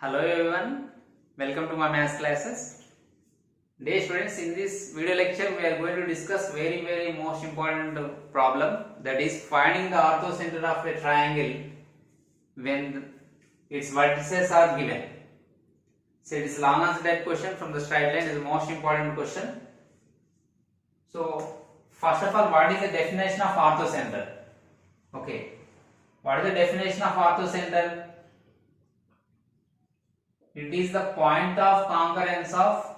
Hello everyone, welcome to my maths classes. Dear students, in this video lecture we are going to discuss very most important problem, that is finding the orthocenter of a triangle when its vertices are given. So it is long answer type question from the straight line, is the most important question. So first of all, what is the definition of orthocenter? Okay, what is the definition of orthocenter? It is the point of concurrence of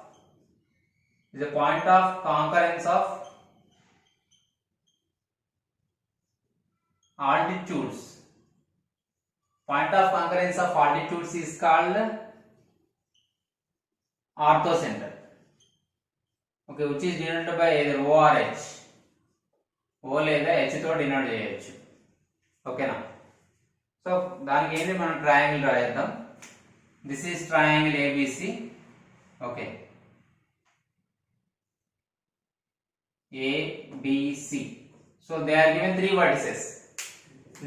altitudes. Point of concurrence of altitudes is called orthocenter. Okay, which is denoted by either O or H. O లేదా H తో denote చేయొచ్చు. ఓకేనా? So దానికి ఏంటి, మనం triangle రాద్దాం. This is triangle ABC. Okay, ABC. So they are given three vertices.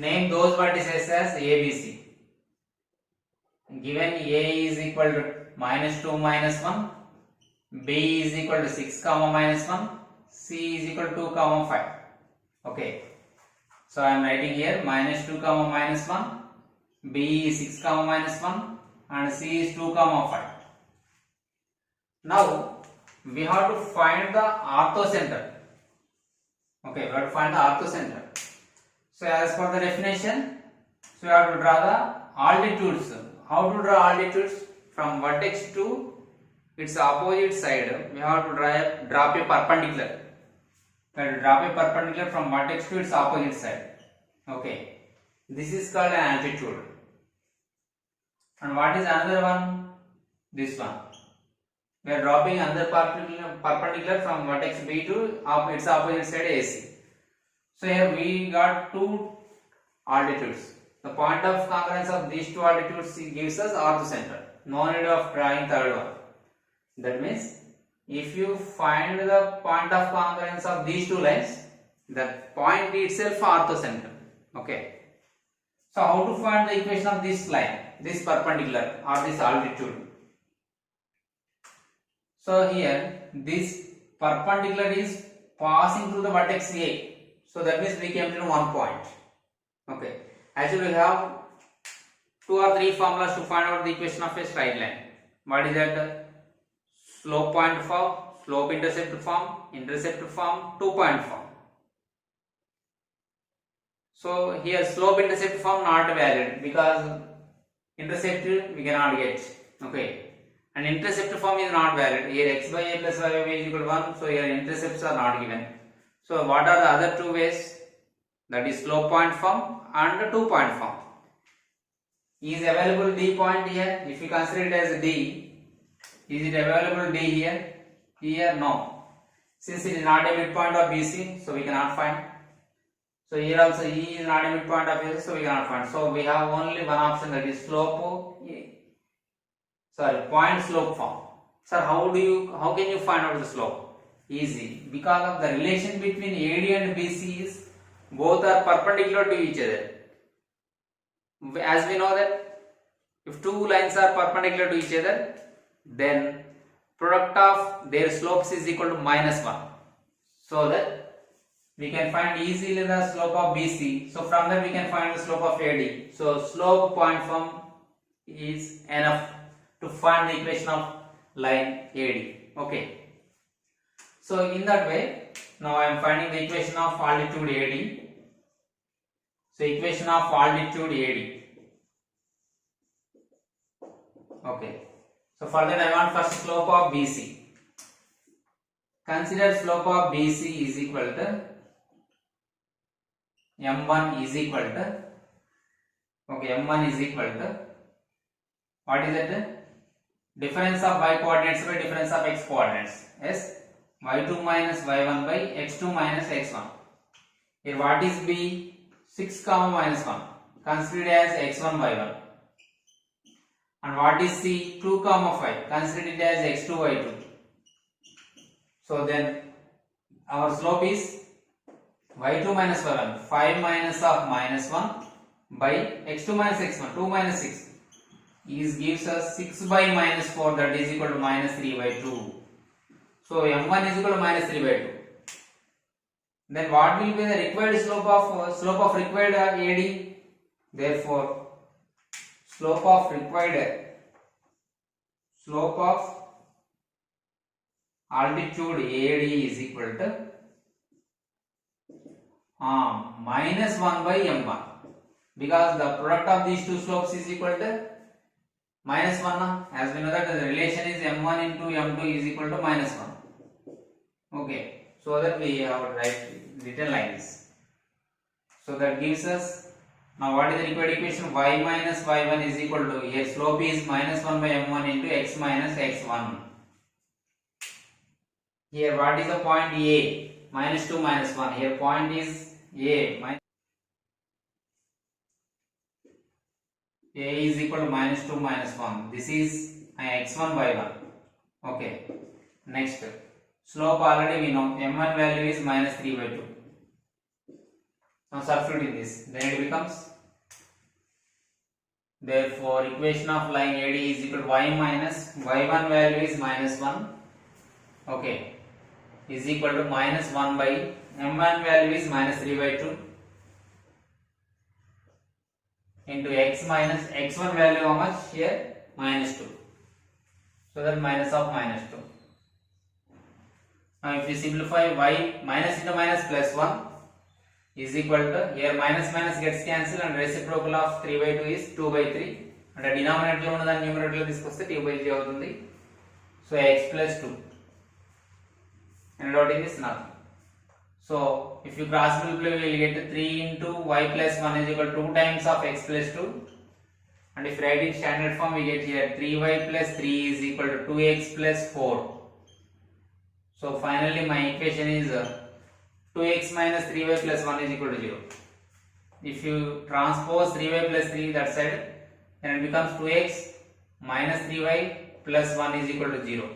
Name those vertices as ABC. Given A is equal to -2 -1, B is equal to 6 -1, C is equal to 2 5. Okay, so I am writing here -2 -1, B is 6 -1, and C is 2 5. Now we have to find the orthocenter. Okay, we have to find the orthocenter. So as per the definition, so we have to draw the altitudes. How to draw altitudes? From vertex to its opposite side, we have to drop a perpendicular. We have to drop a perpendicular from vertex to its opposite side. Okay, this is called an altitude. And what is another one? This one. We are dropping another perpendicular from vertex B to its opposite side AC. So here we got two altitudes. The point of concurrence of these two altitudes gives us orthocenter. No need of drawing third one. That means if you find the point of concurrence of these two lines, that point itself orthocenter. Okay. So how to find the equation of this line, this perpendicular or this altitude? So here this perpendicular is passing through the vertex A. So that means we came to one point. Okay. Actually we have 2 or 3 formulas to find out the equation of a straight line. What is that? Slope point form, slope intercept form, 2-point form. So here slope intercept form not valid because intercept we cannot get. Okay, and intercept form is not valid. Here x by a plus y by b is equal to 1. So here intercepts are not given. So what are the other two ways? That is slope point form and 2-point form. Is available D point here? If you consider it as D, is it available D here? Here no. Since it is not a midpoint of BC, so we cannot find. So here also E is not a midpoint of AC, so we cannot find. So we have only one option, that is point slope form. Sir, how can you find out the slope? Easy, because of the relation between AD and BC is both are perpendicular to each other. As we know that if two lines are perpendicular to each other, then product of their slopes is equal to -1. So that we can find easily the slope of BC. So from that we can find the slope of AD. So slope point form is enough to find the equation of line AD. Okay. So in that way, now I am finding the equation of altitude AD. So equation of altitude AD. Okay. So for that I want first slope of BC. Consider slope of BC is equal to M1 is equal to, okay, M1 is equal to, what is it? Difference of y coordinates by difference of x coordinates. Yes, y2 minus y1 by x2 minus x1. Here what is B? 6, -1. Consider it as x1 y1. And what is C? 2, 5. Consider it as x2 y2. So then our slope is y2 minus y1, 5 minus of -1 by x2 minus x1, 2 minus 6. is gives us 6 by minus 4, that is equal to minus 3 by 2. So m1 is equal to minus 3 by 2. Then what will be the required slope of required AD? Therefore slope of altitude AD is equal to minus 1 by m1, because the product of these two slopes is equal to minus 1. As we know that the relation is m1 into m2 is equal to minus 1. Okay, so that we have written like this. So that gives us, now what is the required equation? Y minus y1 is equal to, here slope is minus 1 by m1 into x minus x1. Here what is the point A? Minus 2 minus 1. Here point is A is equal to minus 2 minus 1. This is x1 by 1. Okay. Next, slope already we know. m1 value is minus 3 by 2. Now substitute this. Then it becomes, therefore equation of line AD is equal to y minus y1 value is minus 1. Okay. Is equal to minus 1 by m1 value is minus 3 by 2 into x minus x1 value how much here? Minus 2. So that minus of minus 2. Now if you simplify, y minus into minus plus 1 is equal to, here minus minus gets cancelled and reciprocal of 3 by 2 is 2 by 3. And the denominator lo unnadani numerator lo తీసుకొస్తే 2 by 3 avutundi. So x plus 2. And dotting is nothing. So if you cross multiply, we will get 3 into y plus 1 is equal to 2 times of x plus 2. And if write in standard form, we get here 3y plus 3 is equal to 2x plus 4. So finally my equation is 2x minus 3y plus 1 is equal to 0. If you transpose 3y plus 3 that side, then it becomes 2x minus 3y plus 1 is equal to 0.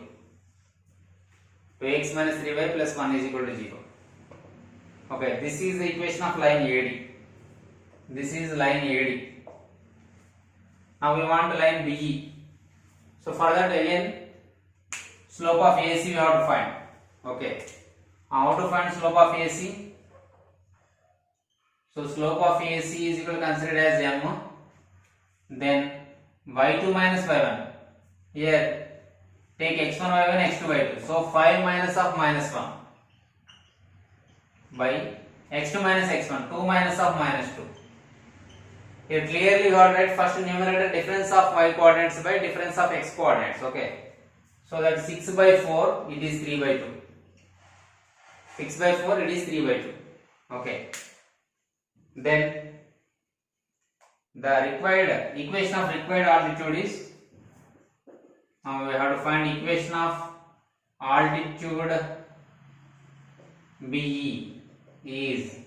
2x minus 3y plus 1 is equal to 0. Okay, this is the equation of line AD. This is line AD. Now we want line BE. So for that again, slope of AC we have to find. Okay, how to find slope of AC? So slope of AC is equal to considered as m. Then y2 minus y1. Here take x1 y1 x2 y2. So 5 minus of minus 1 by x2 minus x1, 2 minus of minus 2. Here clearly got right, first numerator difference of y coordinates by difference of x coordinates. Okay, so that 6 by 4 it is 3 by 2. 6 by 4 it is 3 by 2. Okay, then the required equation of required altitude is, now we have to find equation of altitude BE is,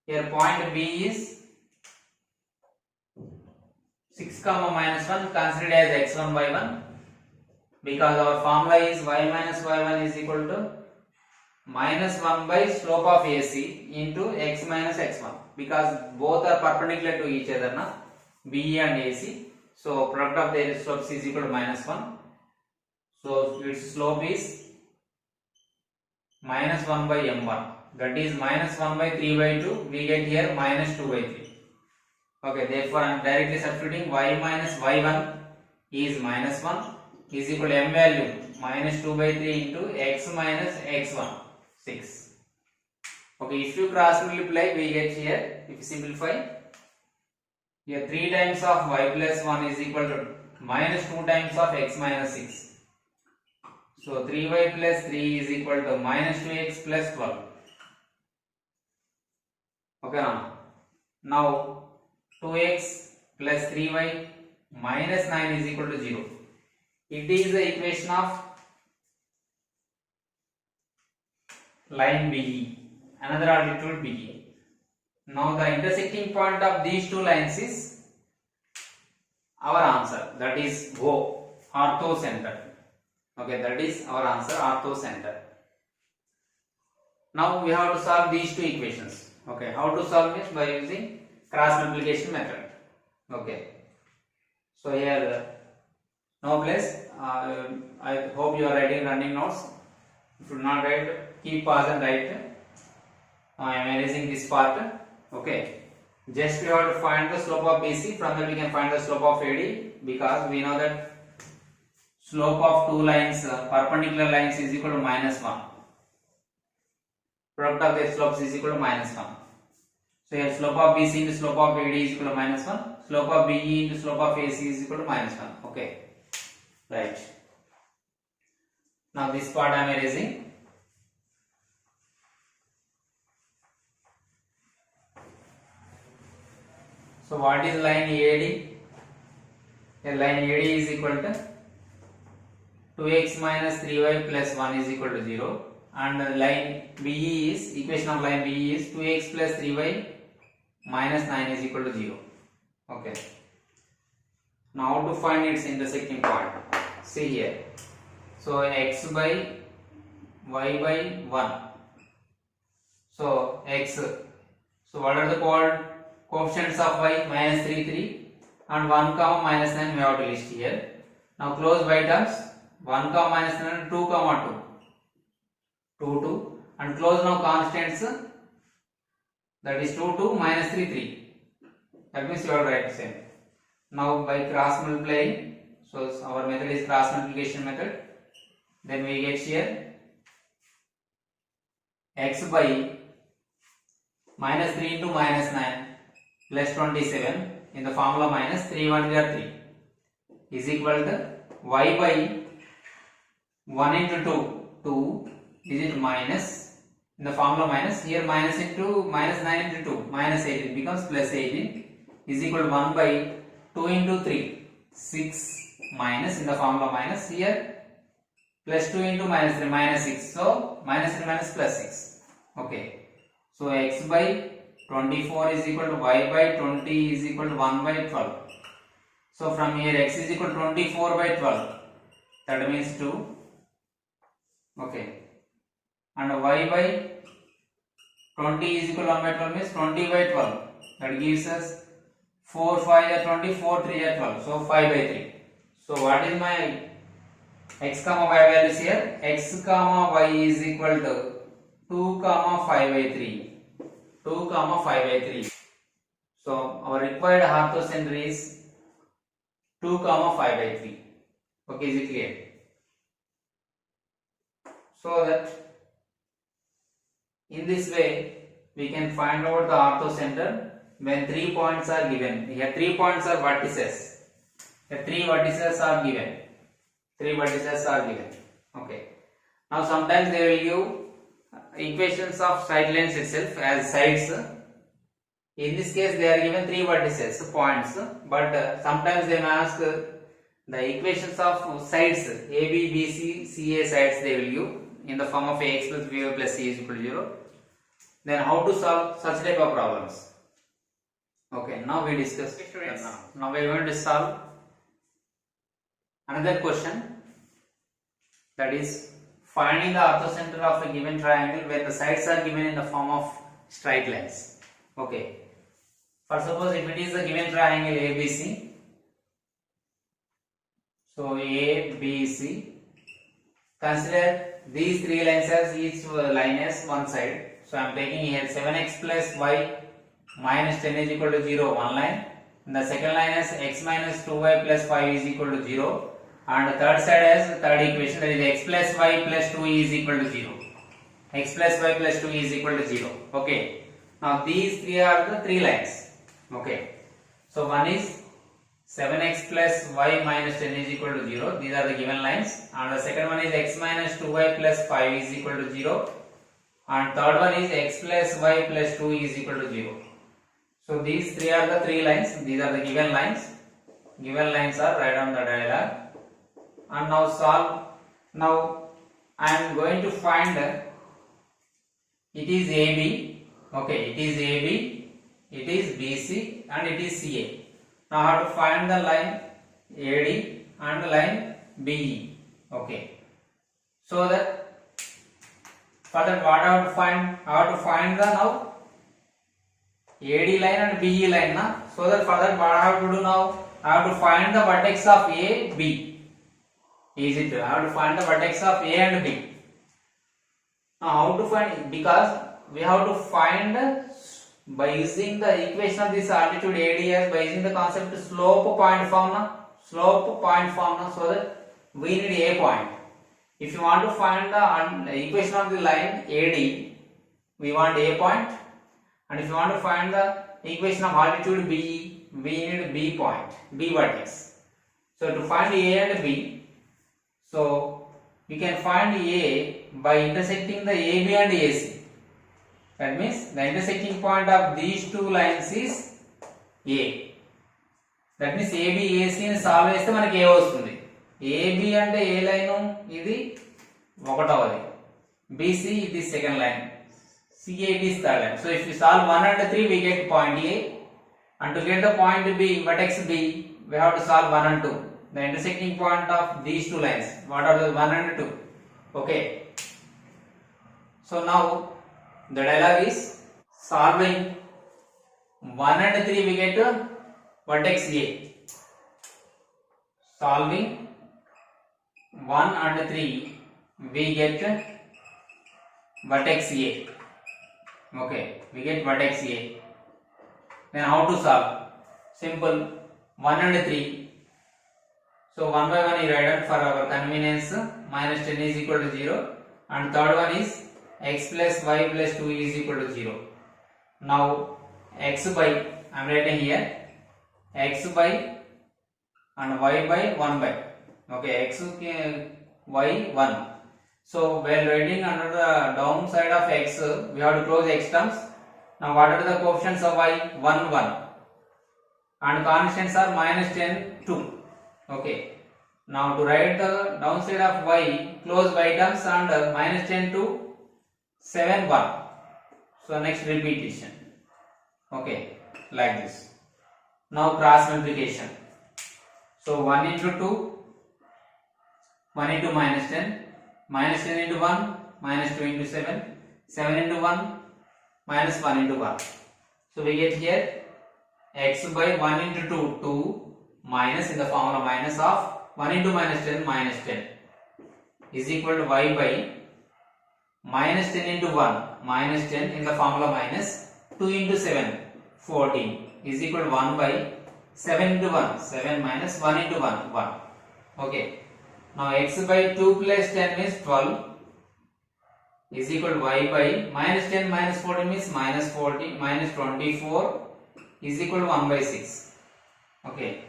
here point B is 6 comma minus 1 considered as x1 by 1, because our formula is y minus y1 is equal to minus 1 by slope of AC into x minus x1, because both are perpendicular to each other na, BE and AC. So product of their slopes is equal to minus 1. So its slope is minus 1 by m1, that is minus 1 by 3 by 2, we get here minus 2 by 3. Okay, therefore I am directly substituting y minus y1 is minus 1 is equal to m value minus 2 by 3 into x minus x1, 6. Okay, if you cross multiply, we get here, if you simplify, here 3 times of y plus 1 is equal to minus 2 times of x minus 6. So 3y plus 3 is equal to minus 2x plus 12. Okay, now 2x plus 3y minus 9 is equal to 0. It is the equation of line BE, another altitude BE. Now the intersecting point of these two lines is our answer, that is O, orthocenter. Okay, that is our answer, orthocenter. Now we have to solve these two equations. Okay, how to solve it? By using cross multiplication method. Okay, So here no place. I hope you are writing running notes. If you do not write, keep pause and write. I am erasing this part. Okay. Just we have to find the slope of BC. From that we can find the slope of AD, because we know that slope of two lines, perpendicular lines, is equal to -1. Product of their slopes is equal to -1. So here slope of BC into slope of AD is equal to -1. Slope of BE into slope of AC is equal to -1. Okay. Right. Now this part I am erasing. So what is line AD? Here line AD is equal to 2x minus 3y plus 1 is equal to 0, and line BE is, equation of line BE is 2x plus 3y minus 9 is equal to 0. Okay. Now how to find its intersecting point? See here. So x by y by 1. So x. So what are the coefficients of y? -3, 3, and 1 comma minus 9 we have to list here. Now close by terms. 1 comma minus 9, 2 comma 2. 2, 2. And close now constants. That is 2, 2, minus 3, 3. That means you have to write the same. Now by cross multiplying, so our method is cross multiplication method. Then we get here x by minus 3 into minus 9 plus 27 in the formula minus 3 1 are 3 is equal to y by 1 into 2, 2 is it minus, in the formula minus, here minus into minus 9 into 2, minus 18 becomes plus 18 is equal to 1 by 2 into 3, 6 minus, in the formula minus, here plus 2 into minus 3, minus 6, so minus 3 minus plus 6. Okay, so x by 24 is equal to y by 20 is equal to 1 by 12. So from here x is equal to 24 by 12, that means 2. Okay, and y by 20 is equal to 1 by 12 means 20 by 12, that gives us 4 5 are 20, 4 3 are 12, so 5 by 3. So what is my x comma y values here? X comma y is equal to 2 comma 5 by 3, 2 comma 5 by 3. So our required orthocenter is 2 comma 5 by 3. Okay, is it clear? So that in this way we can find out the orthocenter when 3 points are given. Here 3 points are vertices. Here 3 vertices are given. 3 vertices are given. Okay. Now sometimes they will give equations of straight lines itself as sides. In this case they are given 3 vertices, points, but sometimes they may ask the equations of sides AB, BC, CA sides they will give in the form of ax plus by plus c is equal to 0. Then how to solve such type of problems? Okay, now we discuss. Now we are going to solve another question, that is finding the orthocenter of a given triangle when the sides are given in the form of straight lines. Okay, for suppose if it is a given triangle ABC, so ABC, consider these 3 lines as each line as one side. So I am taking here 7x plus y minus 10 is equal to 0, one line. And the second line is x minus 2y plus 5 is equal to 0. And the third side as third equation, that is x plus y plus 2 is equal to 0. X plus y plus 2 is equal to 0. Okay. Now these 3 are the 3 lines. Okay. So one is 7x plus y minus 10 is equal to 0. These are the given lines. And the second one is x minus 2y plus 5 is equal to 0. And third one is x plus y plus 2 is equal to 0. So these 3 are the 3 lines. These are the given lines. Given lines are right on the diagram. And now solve. Now I am going to find it is AB. Okay, it is AB, it is BC, and it is CA. Now I have to find the line AD and the line BE. Okay, so that for that what I have to find? I have to find the now AD line and BE line. So that for that what I have to do now? I have to find the vertex of A, B. Easy to. I have to find the vertex of A and B. Now how to find? Because we have to find by using the equation of this altitude ADS, by using the concept slope point formula. Slope point formula, so that we need A point. If you want to find the equation of the line AD, we want A point, and if you want to find the equation of altitude B, we need B point, B vertex. So to find A and B, so we can find A by intersecting the AB and AC. That means the intersecting point of these two lines is A. That means AB AC ni solve cheste manaki A vastundi. AB ante A line idi ఒకటవది, BC it is second line, CA it is third line. So if we solve 1 and 3, we get point A, and to get the point B, vertex B, we have to solve 1 and 2, the intersecting point of these two lines. What are the 1 and 2? Okay. So now the dialogue is solving 1 and 3, we get vertex A. Solving 1 and 3, we get vertex A. Okay, we get vertex A. Then how to solve? Simple. 1 and 3. So 1 by 1 is written for our convenience. Minus 10 is equal to 0. And third one is x plus y plus 2 is equal to 0. Now x by, I am writing here, x by and y by 1 by. Okay, x y 1. So while writing under the down side of x, we have to close x terms. Now what are the coefficients of y? 1, 1. And constants are minus 10, 2. Okay. Now to write the downside of y, close y terms and minus 10 to 7, 1. So next repetition. Okay, like this. Now cross multiplication. So 1 into 2, 1 into minus 10. Minus 10 into 1, minus 2 into 7, 7 into 1, minus 1 into 1. So we get here x by 1 into 2, 2, minus in the formula minus of 1 into minus 10, minus 10 is equal to y by minus 10 into 1, minus 10 in the formula minus 2 into 7, 14 is equal to 1 by 7 into 1, 7 minus 1 into 1, 1. Okay. Now x by 2 plus 10 means 12 is equal to y by minus 10 minus 14 means minus 40 minus 24 is equal to 1 by 6. Okay.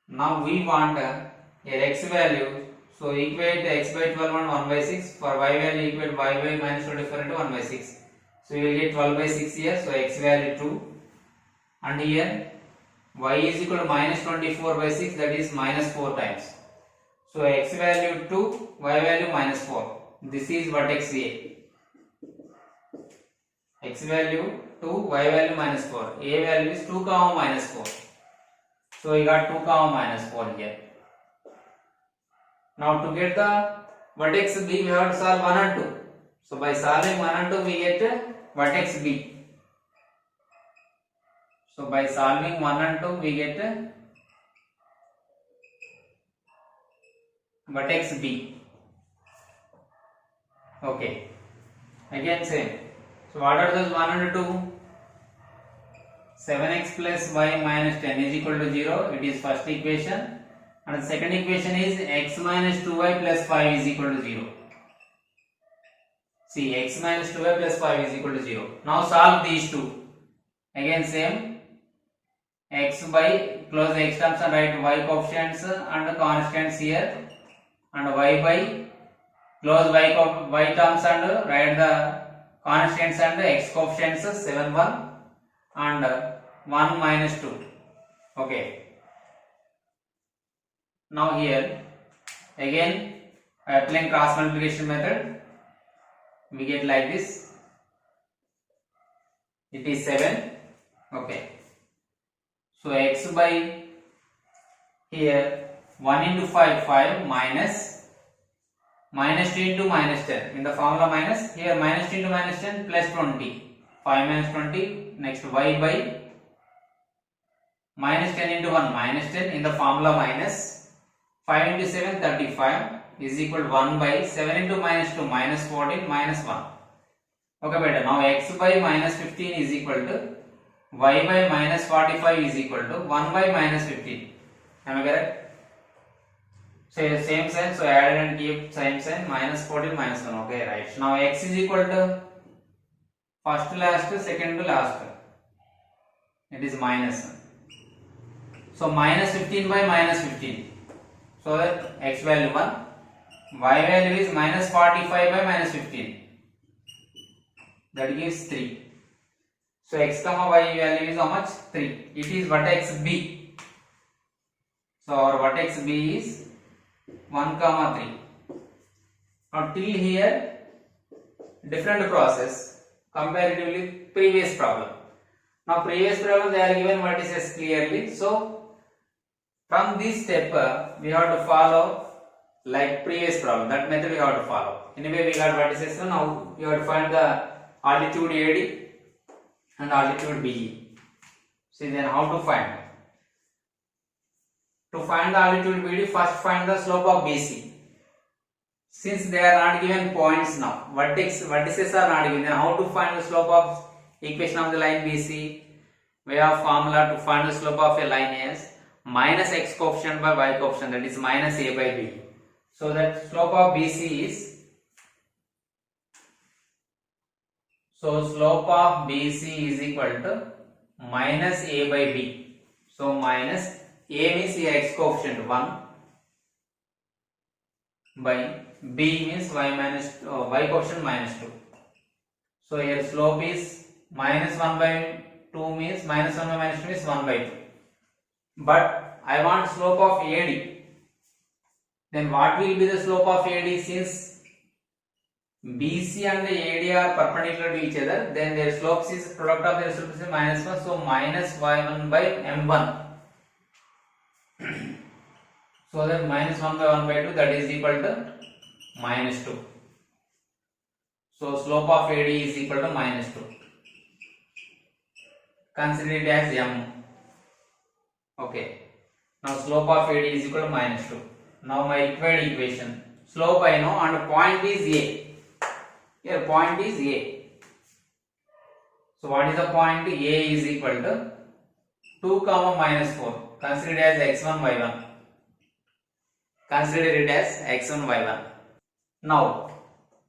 Now we want a x value. So equate x by 12 and 1 by 6. For y value equate y by minus 24 into 1 by 6. So you will get 12 by 6 here. So x value 2. And here y is equal to minus 24 by 6, that is minus 4 times. So x value 2, y value minus 4. This is vertex A. X value 2, y value minus 4. A value is 2 comma minus 4. So we got 2 comma minus 4 here. Now to get the vertex B, we have to solve 1 and 2. So by solving 1 and 2, we get vertex B. So by solving 1 and 2, we get vertex B. Okay. Again same. So what are those 1 and 2? 7x plus y minus 10 is equal to 0. It is first equation. And the second equation is x minus 2y plus 5 is equal to 0. See, x minus 2y plus 5 is equal to 0. Now solve these two. Again same. X by, close the x terms and write y coefficients and constants here. And y by, close y terms and write the constants and x coefficients 7, 1 and 1 minus 2. Okay. Now here again applying cross multiplication method, we get like this. It is 7. Okay. So x by here 1 into 5, 5 minus 2 into minus 10. In the formula minus, here minus 2 into minus 10 plus 20. 5 minus 20. Next y by minus 10 into 1 minus 10 in the formula minus 5 into 7 35 is equal to 1 by 7 into minus 2 minus 14 minus 1. Okay better. Now x by minus 15 is equal to y by minus 45 is equal to 1 by minus 15. Am I correct? So same sign, so add and keep same sign, minus 14 minus 1. Okay, right. Now x is equal to first to last, second to last. It is minus. So minus 15 by minus 15. So that x value 1, y value is minus 45 by minus 15. That gives 3. So x comma y value is how much? 3. It is vertex B. So our vertex B is 1 comma 3. Now till here different process comparatively previous problem. Now previous problem they are given vertices clearly. So from this step we have to follow like previous problem. That method we have to follow. Anyway we got vertices, so now you have to find the altitude AD and altitude BE. See then how to find? To find the altitude BD, first find the slope of BC. Since they are not given points now, vertices are not given, then how to find the slope of equation of the line BC? We have formula to find the slope of a line is minus x coefficient by y coefficient, that is minus a by b. So that slope of BC is, so slope of BC is equal to minus a by b. So minus a means a x coefficient 1 by b means y coefficient minus 2. So here slope is minus 1 by 2 means minus 1 by minus 2 means 1 by 2. But I want slope of AD. Then what will be the slope of AD? Since BC and the AD are perpendicular to each other, then their slopes is product of their slopes is minus 1. So minus y1 by m1. So that minus 1 by 1 by 2, that is equal to minus 2. So slope of AD is equal to minus 2. Consider it as m. Okay. Now slope of AD is equal to minus 2. Now my required equation. Slope I know and point is A. Here point is A. So what is the point? A is equal to 2 comma minus 4. Consider it as x1 y1. Consider it as x1 y1. Now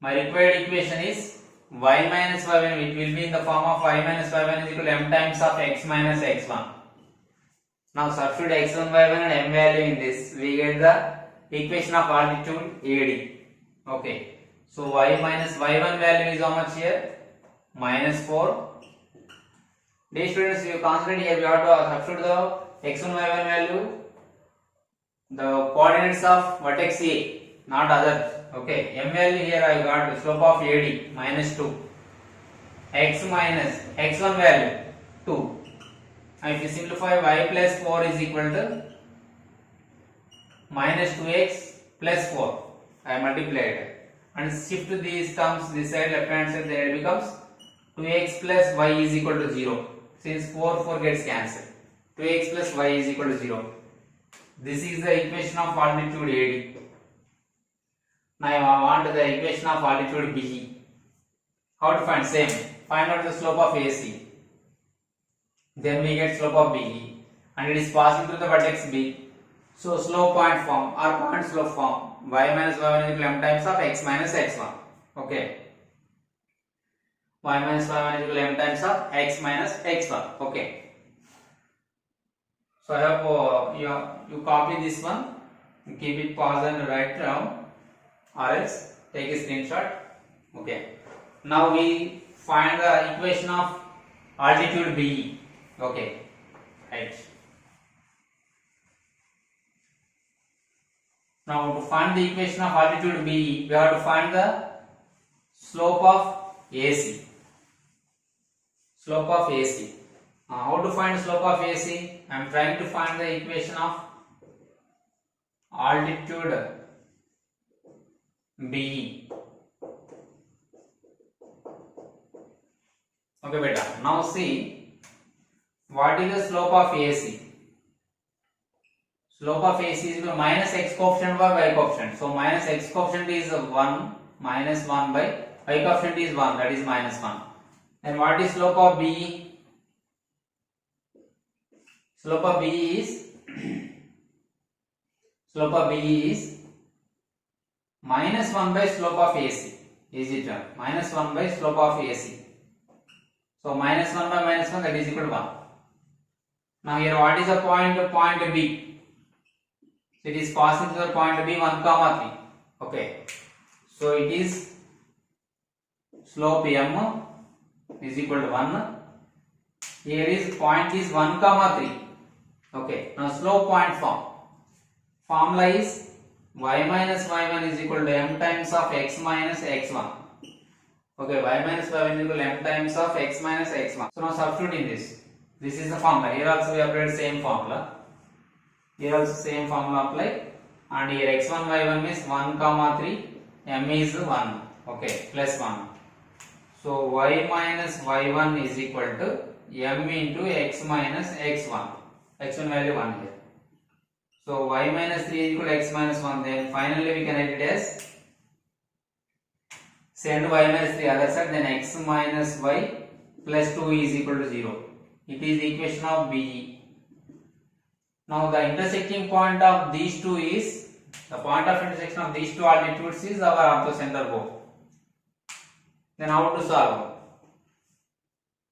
my required equation is y minus y1, which will be in the form of y minus y1 is equal to m times of x minus x1. Now substitute x1 y1 and m value in this, we get the equation of altitude AD. Okay. So y minus y1 value is how much here? Minus 4. Dear students, you consider here we have to substitute the x1 y1 value, the coordinates of vertex A, not others. Okay, m value here I got the slope of AD minus 2, x minus x1 value 2. And if you simplify, y plus 4 is equal to minus 2x plus 4. I multiplied and shift these terms this side, left hand side, then it becomes 2x plus y is equal to 0. Since 4 gets cancelled, 2x plus y is equal to 0. This is the equation of altitude AD. Now I want the equation of altitude BE. How to find? Same. Find out the slope of AC. Then we get slope of BE. And it is passing through the vertex B. So slope point form or point slope form. Y minus y1 is equal to m times of x minus x1. Okay. Y minus y1 is equal to m times of x minus x1. Okay. So I hope you copy this one, keep it pause and write down, or else take a screenshot. Okay. Now we find the equation of altitude BE. Okay. Right. Now to find the equation of altitude BE, we have to find the slope of AC. Slope of AC. How to find slope of AC? I am trying to find the equation of altitude BE. Okay, beta. Now see what is the slope of AC. slope of AC is equal to minus x coefficient by y coefficient. So minus x coefficient is 1 minus 1 by y coefficient is 1, that is minus 1. And what is slope of BE? Slope of BE is minus 1 by slope of AC. Easy term. Minus 1 by slope of AC. So minus 1 by minus 1, that is equal to 1. Now here what is the point? Point B. So it is passing through the point B 1 comma 3. Okay. So it is slope M is equal to 1. Here is point is 1 comma 3. Okay. Now slope point form. Formula is y minus y1 is equal to m times of x minus x1. Okay, y minus y1 is equal to m times of x minus x1. So now substitute in this. This is the formula. Here also we applied same formula. Here also same formula apply. And here x1 y1 means 1 comma 3. M is 1. Okay, plus 1. So y minus y1 is equal to m into x minus x1. x1 value 1 here. So y minus 3 is equal to x minus 1. Then finally we can write it as send y minus 3 other side, then x minus y plus 2 is equal to 0. It is the equation of BE. Now the intersecting point of these two is, the point of intersection of these two altitudes is our orthocenter O. Then how to solve?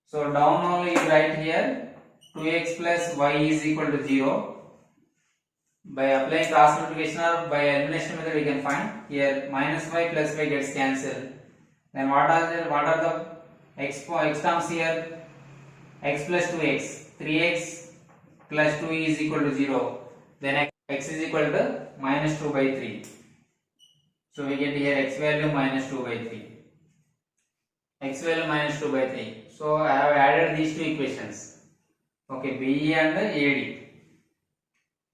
So down only you write here 2x plus y is equal to 0. By applying cross multiplication or by elimination method we can find. Here minus y plus y gets cancelled. Then what are the x terms here? X plus 2x, 3x plus 2 is equal to 0. Then x is equal to minus 2 by 3. So we get here x value minus 2 by 3. X value minus 2 by 3. So I have added these two equations. Okay, BE and AD.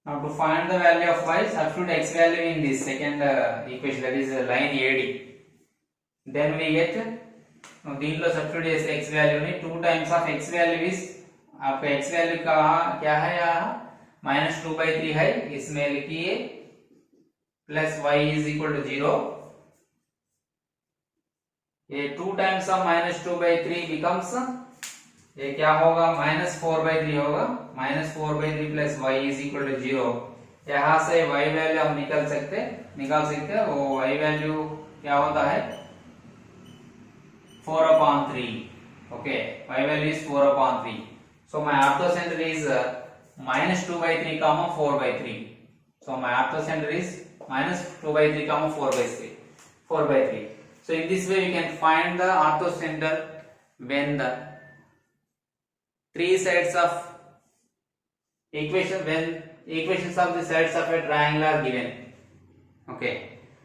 Now to find the value of y, substitute x value in this second equation, that is line AD. Then we get, దీంట్లో substitute చేసే x value ni 2 times of x value is, आपका x value का क्या है यहाँ minus 2 by 3 है, इसमें लिखिए plus y is equal to 0. ये 2 times of minus 2 by 3 becomes, ये क्या होगा minus 4 by 3 होगा, minus 4 by 3 plus y is equal to 0. यहाँ से y value हम निकाल सकते हैं वो y value क्या होता है 4 upon 3. Okay, y value is 4 upon 3. So my orthocenter is minus 2 by 3 comma 4 by 3. So my orthocenter is minus 2 by 3 comma 4 by 3. So in this way we can find the orthocenter when the three sides of equation, when equations of the sides of a triangle are given. Okay,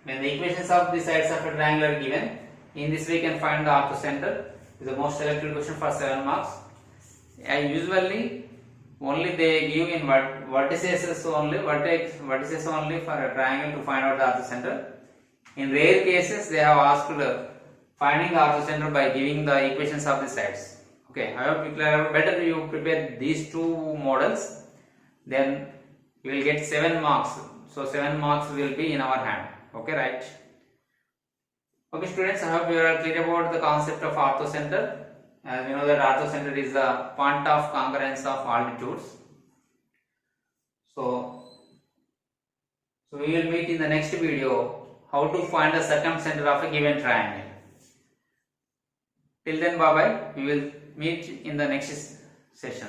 when the equations of the sides of a triangle are given, in this way you can find the orthocenter. Is the most selected question for 7 marks. And usually only they give in vertices only for a triangle to find out the orthocenter. In rare cases they have asked finding the orthocenter by giving the equations of the sides. Okay, I hope you clear. Better you prepare these two models, then you will get 7 marks. So 7 marks will be in our hand. Okay, right? Okay, students, I hope you are clear about the concept of orthocenter. As we know that orthocenter is the point of congruence of altitudes. So we will meet in the next video how to find the circumcenter of a given triangle. Till then, bye bye. We will meet in the next session.